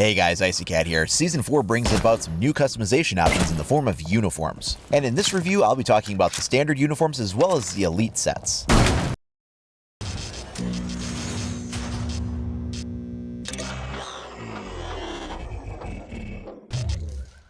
Hey guys, IcyCat here. Season 4 brings about some new customization options in the form of uniforms. And in this review, I'll be talking about the standard uniforms as well as the elite sets.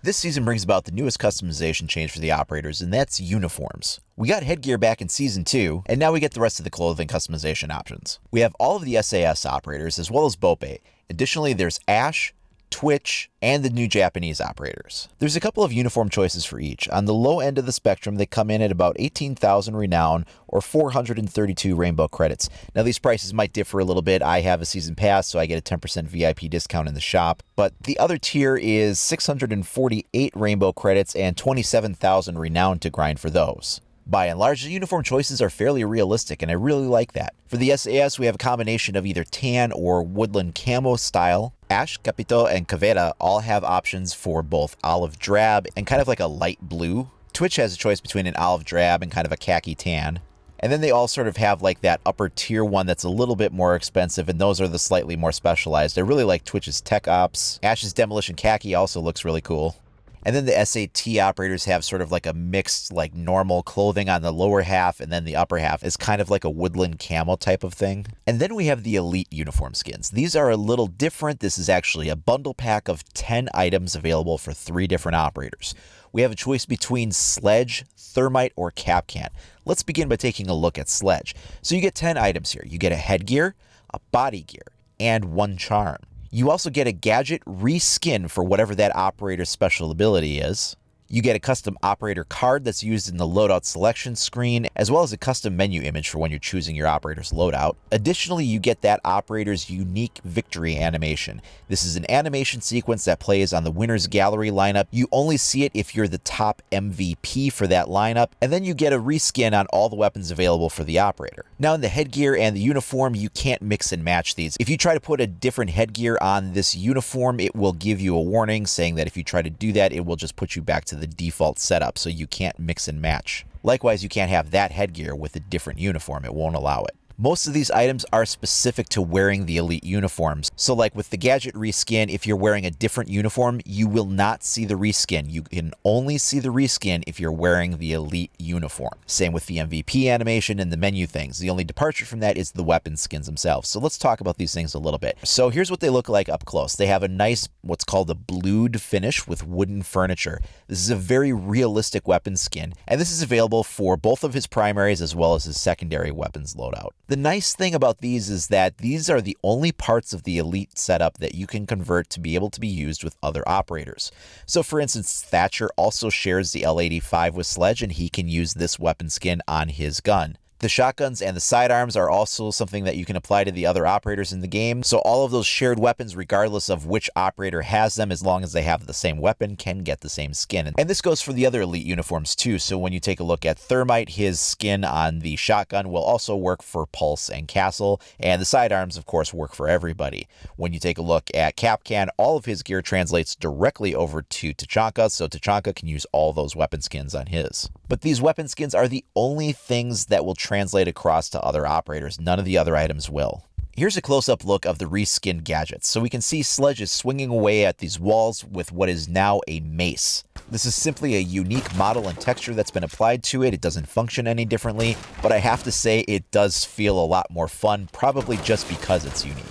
This season brings about the newest customization change for the operators, and that's uniforms. We got headgear back in Season 2, and now we get the rest of the clothing customization options. We have all of the SAS operators as well as Bope. Additionally, there's Ash, Twitch, and the new Japanese operators. There's a couple of uniform choices for each. On the low end of the spectrum, they come in at about 18,000 renown or 432 rainbow credits. Now these prices might differ a little bit. I have a season pass, so I get a 10% VIP discount in the shop. But the other tier is 648 rainbow credits and 27,000 renown to grind for those. By and large, the uniform choices are fairly realistic, and I really like that. For the SAS, we have a combination of either tan or woodland camo style. Ash, Capito, and Cavera all have options for both olive drab and kind of like a light blue. Twitch has a choice between an olive drab and kind of a khaki tan. And then they all sort of have like that upper tier one that's a little bit more expensive, and those are the slightly more specialized. I really like Twitch's Tech Ops. Ash's Demolition Khaki also looks really cool. And then the SAT operators have sort of like a mixed, like normal clothing on the lower half, and then the upper half is kind of like a woodland camo type of thing. And then we have the elite uniform skins. These are a little different. This is actually a bundle pack of 10 items available for 3 different operators. We have a choice between Sledge, Thermite, or Capcan. Let's begin by taking a look at Sledge. So you get 10 items here. You get a headgear, a body gear, and 1 charm. You also get a gadget reskin for whatever that operator's special ability is. You get a custom operator card that's used in the loadout selection screen, as well as a custom menu image for when you're choosing your operator's loadout. Additionally, you get that operator's unique victory animation. This is an animation sequence that plays on the winner's gallery lineup. You only see it if you're the top MVP for that lineup, and then you get a reskin on all the weapons available for the operator. Now in the headgear and the uniform, you can't mix and match these. If you try to put a different headgear on this uniform, it will give you a warning saying that if you try to do that, it will just put you back to the default setup, so you can't mix and match. Likewise, you can't have that headgear with a different uniform. It won't allow it. Most of these items are specific to wearing the elite uniforms. So like with the gadget reskin, if you're wearing a different uniform, you will not see the reskin. You can only see the reskin if you're wearing the elite uniform. Same with the MVP animation and the menu things. The only departure from that is the weapon skins themselves. So let's talk about these things a little bit. So here's what they look like up close. They have a nice, what's called a blued finish with wooden furniture. This is a very realistic weapon skin, and this is available for both of his primaries as well as his secondary weapons loadout. The nice thing about these is that these are the only parts of the elite setup that you can convert to be able to be used with other operators. So for instance, Thatcher also shares the L85 with Sledge, and he can use this weapon skin on his gun. The shotguns and the sidearms are also something that you can apply to the other operators in the game. So all of those shared weapons, regardless of which operator has them, as long as they have the same weapon, can get the same skin. And this goes for the other elite uniforms too. So when you take a look at Thermite, his skin on the shotgun will also work for Pulse and Castle. And the sidearms, of course, work for everybody. When you take a look at Capcan, all of his gear translates directly over to Tachanka. So Tachanka can use all those weapon skins on his. But these weapon skins are the only things that will translate across to other operators. None of the other items will. Here's a close-up look of the reskinned gadgets. So we can see Sledge is swinging away at these walls with what is now a mace. This is simply a unique model and texture that's been applied to it. It doesn't function any differently, but I have to say it does feel a lot more fun, probably just because it's unique.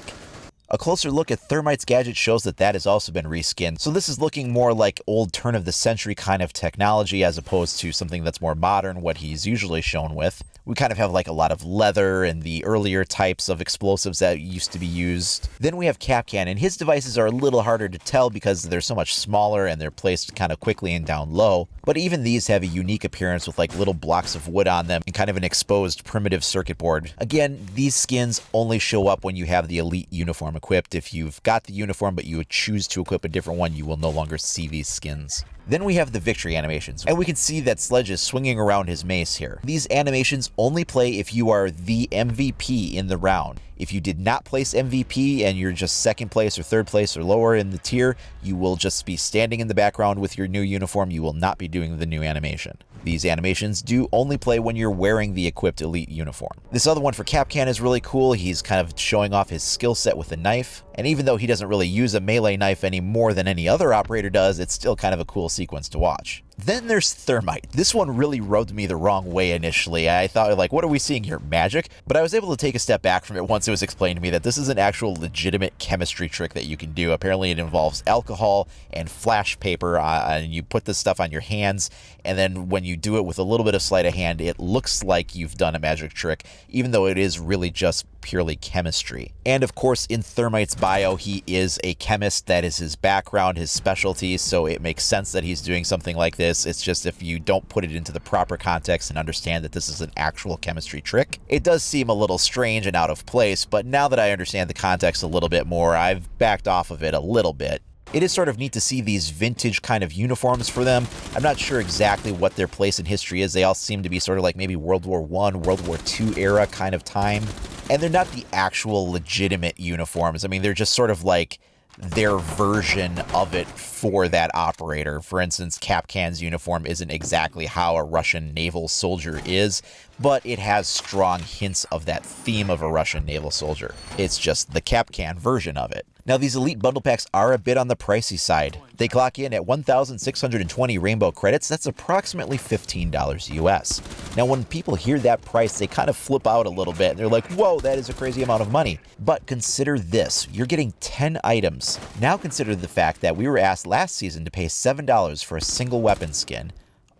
A closer look at Thermite's gadget shows that that has also been reskinned. So this is looking more like old turn of the century kind of technology as opposed to something that's more modern, what he's usually shown with. We kind of have like a lot of leather and the earlier types of explosives that used to be used. Then we have Capcan, and his devices are a little harder to tell because they're so much smaller and they're placed kind of quickly and down low. But even these have a unique appearance with like little blocks of wood on them and kind of an exposed primitive circuit board. Again, these skins only show up when you have the elite uniform equipped. If you've got the uniform but you would choose to equip a different one, you will no longer see these skins. Then we have the victory animations, and we can see that Sledge is swinging around his mace here. These animations only play if you are the MVP in the round. If you did not place MVP and you're just second place or third place or lower in the tier, you will just be standing in the background with your new uniform. You will not be doing the new animation. These animations do only play when you're wearing the equipped elite uniform. This other one for Capcan is really cool. He's kind of showing off his skill set with a knife. And even though he doesn't really use a melee knife any more than any other operator does, it's still kind of a cool sequence to watch. Then there's Thermite. This one really rubbed me the wrong way initially. I thought, like, what are we seeing here, magic? But I was able to take a step back from it once it was explained to me that this is an actual legitimate chemistry trick that you can do. Apparently it involves alcohol and flash paper, and you put this stuff on your hands, and then when you do it with a little bit of sleight of hand, it looks like you've done a magic trick, even though it is really just purely chemistry. And of course, in Thermite's bio, he is a chemist. That is his background, his specialty, so it makes sense that he's doing something like this. It's just if you don't put it into the proper context and understand that this is an actual chemistry trick, it does seem a little strange and out of place, but now that I understand the context a little bit more, I've backed off of it a little bit. It is sort of neat to see these vintage kind of uniforms for them. I'm not sure exactly what their place in history is. They all seem to be sort of like maybe World War I, World War II era kind of time. And they're not the actual legitimate uniforms. I mean, they're just sort of like their version of it for that operator. For instance, Kapkan's uniform isn't exactly how a Russian naval soldier is, but it has strong hints of that theme of a Russian naval soldier. It's just the Kapkan version of it. Now, these Elite Bundle Packs are a bit on the pricey side. They clock in at 1,620 rainbow credits. That's approximately $15 US. Now, when people hear that price, they kind of flip out a little bit. They're like, whoa, that is a crazy amount of money. But consider this. You're getting 10 items. Now consider the fact that we were asked last season to pay $7 for a single weapon skin,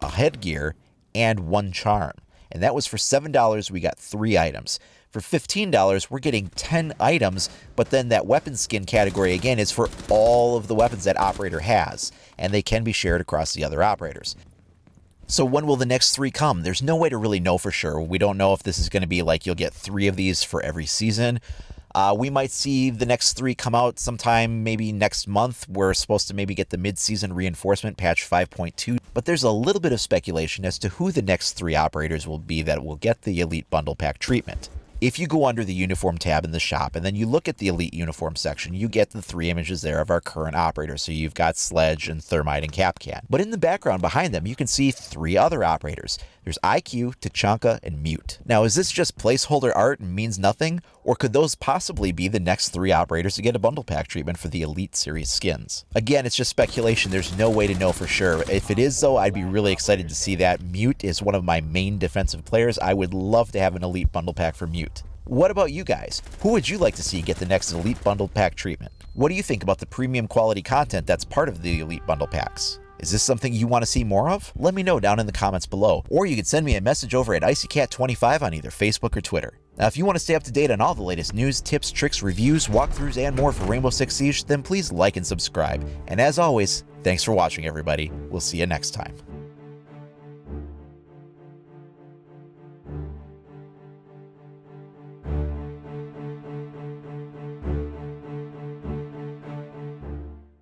a headgear, and one charm. And that was for $7, we got 3 items. For $15, we're getting 10 items, but then that weapon skin category, again, is for all of the weapons that operator has, and they can be shared across the other operators. So when will the next 3 come? There's no way to really know for sure. We don't know if this is going to be like you'll get 3 of these for every season. We might see the next 3 come out sometime maybe next month. We're supposed to maybe get the mid-season reinforcement patch 5.2, but there's a little bit of speculation as to who the next 3 operators will be that will get the Elite Bundle Pack treatment. If you go under the uniform tab in the shop and then you look at the Elite uniform section, you get the 3 images there of our current operators. So you've got Sledge and Thermite and Kapkan. But in the background behind them, you can see 3 other operators. There's IQ, Tachanka, and Mute. Now, is this just placeholder art and means nothing? Or could those possibly be the next 3 operators to get a bundle pack treatment for the Elite Series skins? Again, it's just speculation. There's no way to know for sure. If it is, though, I'd be really excited to see that. Mute is one of my main defensive players. I would love to have an Elite bundle pack for Mute. What about you guys? Who would you like to see get the next Elite Bundle Pack treatment? What do you think about the premium quality content that's part of the Elite Bundle Packs? Is this something you want to see more of? Let me know down in the comments below, or you can send me a message over at IcyCat25 on either Facebook or Twitter. Now, if you want to stay up to date on all the latest news, tips, tricks, reviews, walkthroughs, and more for Rainbow Six Siege, then please like and subscribe. And as always, thanks for watching, everybody. We'll see you next time.